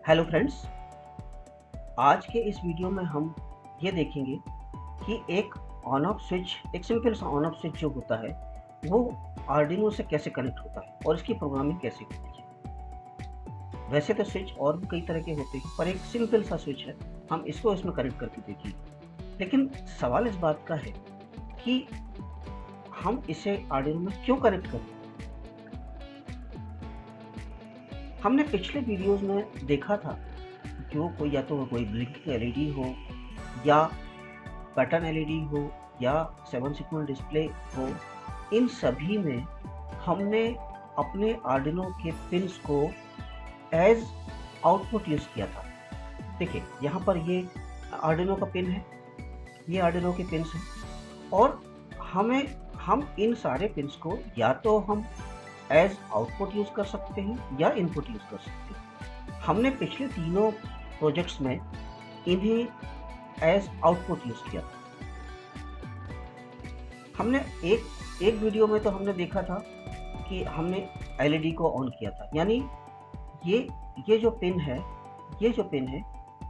Hello friends, आज के इस वीडियो में हम ये देखेंगे कि एक ऑन ऑफ स्विच, एक सिंपल सा ऑन ऑफ स्विच जो होता है वो आर्डिनो से कैसे कनेक्ट होता है और इसकी प्रोग्रामिंग कैसे होती है। वैसे तो स्विच और भी कई तरह के होते हैं, पर एक सिंपल सा स्विच है, हम इसको इसमें कनेक्ट करके देखेंगे। लेकिन सवाल इस बात का है कि हम इसे आर्डिनो में क्यों कनेक्ट करें। हमने पिछले वीडियोस में देखा था जो कोई या तो कोई ब्लिंकिंग एलईडी हो या पैटर्न एलईडी हो या 7 सिग्नल डिस्प्ले हो, इन सभी में हमने अपने आर्डिनो के पिन्स को एज आउटपुट यूज़ किया था। देखिए यहाँ पर ये आर्डिनो का पिन है, ये आर्डिनो के पिन्स हैं और हम इन सारे पिन्स को या तो हम एज आउटपुट यूज़ कर सकते हैं या इनपुट यूज़ कर सकते हैं। हमने पिछले तीनों प्रोजेक्ट्स में इन्हें एज आउटपुट यूज़ किया था। हमने एक वीडियो में तो हमने देखा था कि हमने एलईडी को ऑन किया था, यानी ये जो पिन है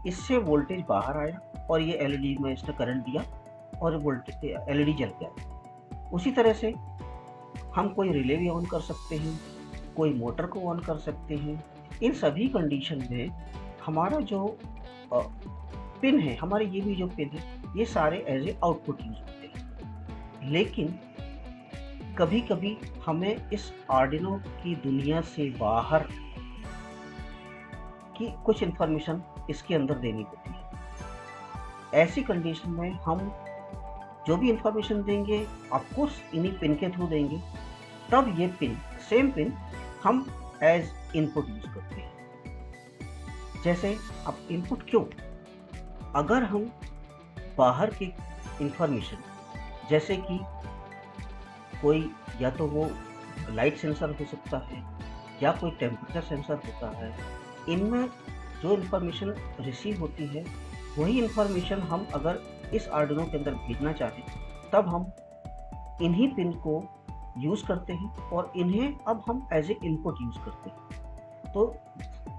इससे वोल्टेज बाहर आया और ये एलईडी में इसने करंट दिया और वोल्टेज एलईडी जल गया। उसी तरह से हम कोई रिले भी ऑन कर सकते हैं, कोई मोटर को ऑन कर सकते हैं। इन सभी कंडीशन में हमारा जो पिन है, हमारे ये भी जो पिन है, ये सारे एज ए आउटपुट यूज होते हैं। लेकिन कभी कभी हमें इस आर्डिनो की दुनिया से बाहर की कुछ इंफॉर्मेशन इसके अंदर देनी होती है। ऐसी कंडीशन में हम जो भी इंफॉर्मेशन देंगे ऑफकोर्स इन्हीं पिन के थ्रू देंगे, तब ये पिन, सेम पिन, हम एज इनपुट यूज करते हैं। जैसे अब इनपुट क्यों? अगर हम बाहर की इंफॉर्मेशन, जैसे कि कोई या तो वो लाइट सेंसर हो सकता है या कोई टेम्परेचर सेंसर होता है, इनमें जो इंफॉर्मेशन रिसीव होती है वही इंफॉर्मेशन हम अगर इस आर्डिनो के अंदर भेजना चाहें तब हम इन्हीं पिन को यूज़ करते हैं और इन्हें अब हम एज ए इनपुट यूज़ करते हैं। तो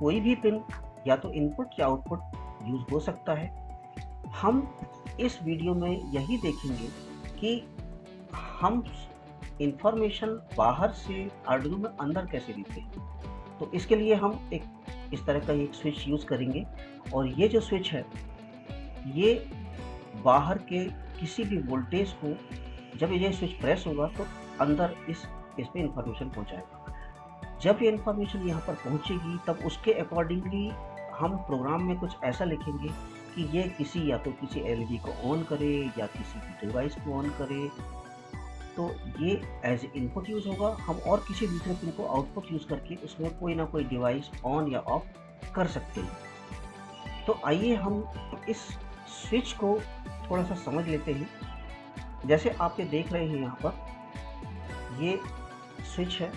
कोई भी पिन या तो इनपुट या आउटपुट यूज़ हो सकता है। हम इस वीडियो में यही देखेंगे कि हम इंफॉर्मेशन बाहर से आर्डिनो में अंदर कैसे देते हैं। तो इसके लिए हम इस तरह का एक स्विच यूज़ करेंगे और ये जो स्विच है ये बाहर के किसी भी वोल्टेज को, जब ये स्विच प्रेस होगा तो अंदर इस पे इंफॉर्मेशन पहुंचाएगा। जब ये इंफॉर्मेशन यहाँ पर पहुंचेगी तब उसके अकॉर्डिंगली हम प्रोग्राम में कुछ ऐसा लिखेंगे कि ये किसी या तो किसी एलईडी को ऑन करे या किसी भी डिवाइस को ऑन करे, तो ये एज इनपुट यूज़ होगा। हम और किसी दूसरे पिन को आउटपुट यूज़ करके उसमें कोई ना कोई डिवाइस ऑन या ऑफ कर सकते हैं। तो आइए हम इस स्विच को थोड़ा सा समझ लेते हैं। जैसे आप ये देख रहे हैं, यहाँ पर ये स्विच है,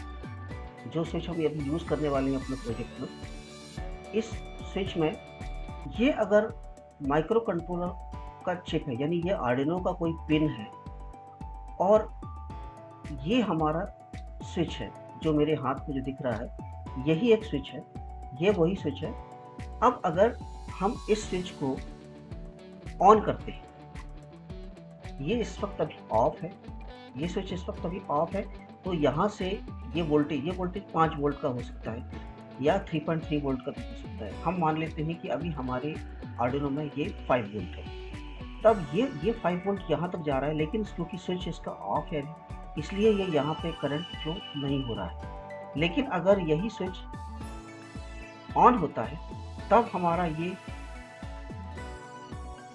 जो स्विच हम अभी यूज़ करने वाले हैं अपने प्रोजेक्ट में। इस स्विच में ये अगर माइक्रो कंट्रोलर का चिप है, यानी ये आर्डिनो का कोई पिन है और ये हमारा स्विच है जो मेरे हाथ में जो दिख रहा है, यही एक स्विच है, ये वही स्विच है। अब अगर हम इस स्विच को ऑन करते हैं, ये इस वक्त अभी ऑफ है, ये स्विच इस वक्त अभी ऑफ है, तो यहाँ से ये वोल्टेज 5 वोल्ट का हो सकता है या 3.3 वोल्ट का भी हो सकता है। हम मान लेते हैं कि अभी हमारे आर्डिनो में ये 5 वोल्ट है, तब ये 5 वोल्ट यहाँ तक जा रहा है, लेकिन क्योंकि स्विच इसका ऑफ है इसलिए ये यहाँ पे करंट फ्लो नहीं हो रहा है। लेकिन अगर यही स्विच ऑन होता है तब हमारा ये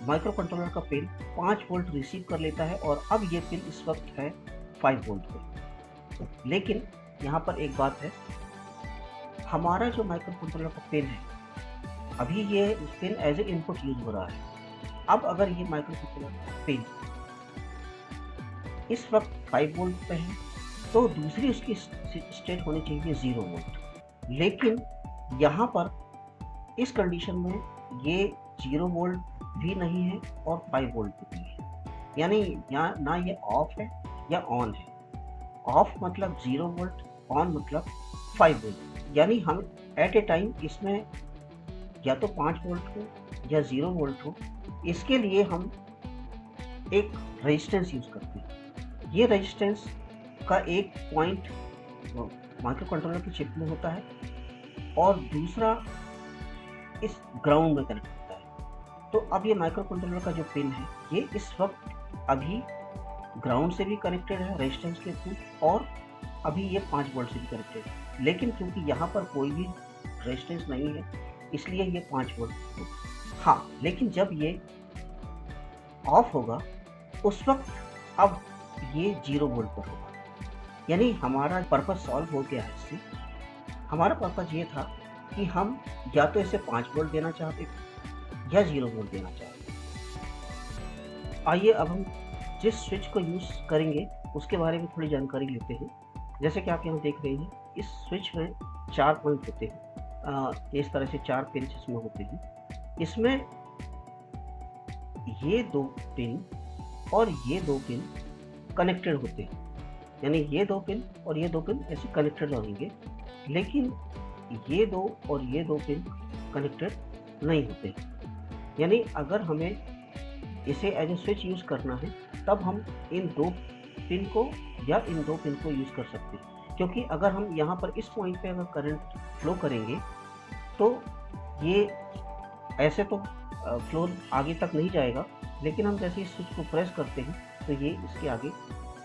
माइक्रो कंट्रोलर का पिन 5 वोल्ट रिसीव कर लेता है और अब ये पिन इस वक्त है 5 वोल्ट पे। लेकिन यहाँ पर एक बात है, हमारा जो माइक्रो कंट्रोलर का पिन है, अभी ये pin as a input use हो रहा है। अब अगर ये माइक्रो कंट्रोलर का पिन इस वक्त 5 वोल्ट पे है तो दूसरी उसकी स्टेट होनी चाहिए 0 वोल्ट। लेकिन यहाँ पर इस कंडीशन में ये 0 वोल्ट भी नहीं है और 5 वोल्ट भी नहीं है, यानी यहाँ ना ये ऑफ है या ऑन है। ऑफ मतलब 0 वोल्ट, ऑन मतलब 5 वोल्ट, यानी हम एट ए टाइम इसमें या तो 5 वोल्ट हो या 0 वोल्ट हो, इसके लिए हम एक रेजिस्टेंस यूज़ करते हैं। ये रेजिस्टेंस का एक पॉइंट माइक्रो कंट्रोलर की चिप में होता है और दूसरा इस ग्राउंड में कनेक्ट होता है। तो अब ये माइक्रो कंट्रोलर का जो पिन है, ये इस वक्त अभी ग्राउंड से भी कनेक्टेड है रेजिस्टेंस के थ्रू, और अभी ये 5 वोल्ट से भी कनेक्टेड है। लेकिन क्योंकि यहाँ पर कोई भी रेजिस्टेंस नहीं है, इसलिए ये 5 वोल्ट होगा। हाँ, लेकिन जब ये ऑफ होगा उस वक्त अब ये 0 वोल्ट पर होगा। यानी हमारा पर्पस सॉल्व हो गया है इससे। हमारा पर्पस ये था कि हम या तो इसे 5 वोल्ट देना चाहते थे या 0 वोल्ट देना चाहते थे। आइए अब हम जिस स्विच को यूज़ करेंगे उसके बारे में थोड़ी जानकारी लेते हैं। जैसे कि आप यहाँ देख रहे हैं, इस स्विच में 4 पॉइंट होते हैं। इस तरह से 4 पिन इसमें होते हैं। इसमें ये 2 पिन और ये 2 पिन कनेक्टेड होते हैं, यानी ये 2 पिन और ये 2 पिन ऐसे कनेक्टेड रहेंगे। लेकिन ये 2 और ये 2 पिन कनेक्टेड नहीं होते। यानी अगर हमें इसे एज ए स्विच यूज़ करना है, तब हम इन 2 पिन को या इन 2 पिन को यूज़ कर सकते हैं। क्योंकि अगर हम यहाँ पर इस पॉइंट पे अगर करंट फ्लो करेंगे तो ये ऐसे तो फ्लो आगे तक नहीं जाएगा, लेकिन हम जैसे इस स्विच को प्रेस करते हैं तो ये इसके आगे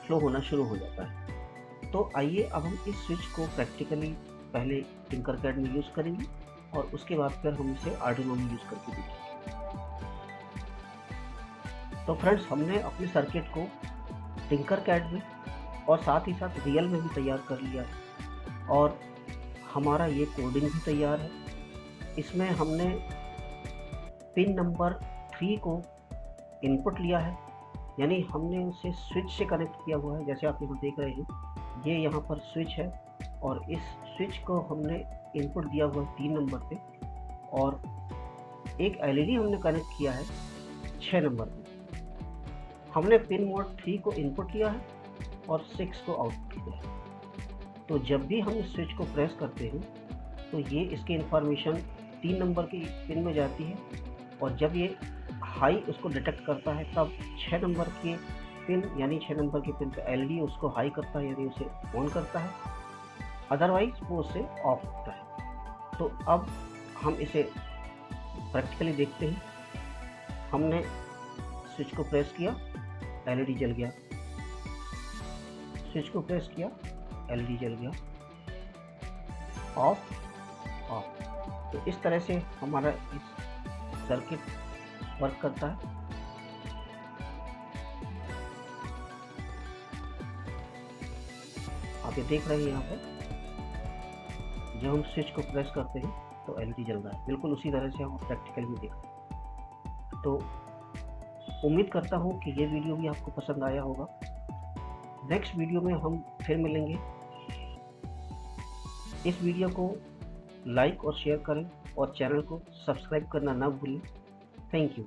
फ्लो होना शुरू हो जाता है। तो आइए अब हम इस स्विच को प्रैक्टिकली पहले टिंकरकैड में यूज़ करेंगे और उसके बाद फिर हम इसे आर्डिनो में यूज़ करके देखेंगे। तो फ्रेंड्स, हमने अपने सर्किट को टिंकरकैड में और साथ ही साथ रियल में भी तैयार कर लिया है और हमारा ये कोडिंग भी तैयार है। इसमें हमने पिन नंबर 3 को इनपुट लिया है, यानी हमने उसे स्विच से कनेक्ट किया हुआ है। जैसे आप यहाँ देख रहे हैं, ये यहाँ पर स्विच है और इस स्विच को हमने इनपुट दिया हुआ है 3 नंबर पे, और एक एलईडी हमने कनेक्ट किया है 6 नंबर पे। हमने पिन मोड 3 को इनपुट लिया है और 6 को आउटपुट किया है। तो जब भी हम इस स्विच को प्रेस करते हैं तो ये इसकी इंफॉर्मेशन 3 नंबर की पिन में जाती है, और जब ये हाई उसको डिटेक्ट करता है तब 6 नंबर के पिन यानी 6 नंबर के पिन पे एलईडी उसको हाई करता है, यानी उसे ऑन करता है, अदरवाइज वो उसे ऑफ करता है। तो अब हम इसे प्रैक्टिकली देखते हैं। हमने स्विच को प्रेस किया, एलईडी जल गया, स्विच को प्रेस किया, एलईडी जल गया, ऑफ ऑफ। तो इस तरह से हमारा इस सर्किट वर्क करता है। आप ये देख रहे हैं, यहाँ पर जब हम स्विच को प्रेस करते हैं तो एलईडी जल रहा है। बिल्कुल उसी तरह से हम प्रैक्टिकल में देख रहे हैं। तो उम्मीद करता हूँ कि ये वीडियो भी आपको पसंद आया होगा। नेक्स्ट वीडियो में हम फिर मिलेंगे। इस वीडियो को लाइक और शेयर करें और चैनल को सब्सक्राइब करना ना भूलें। Thank you.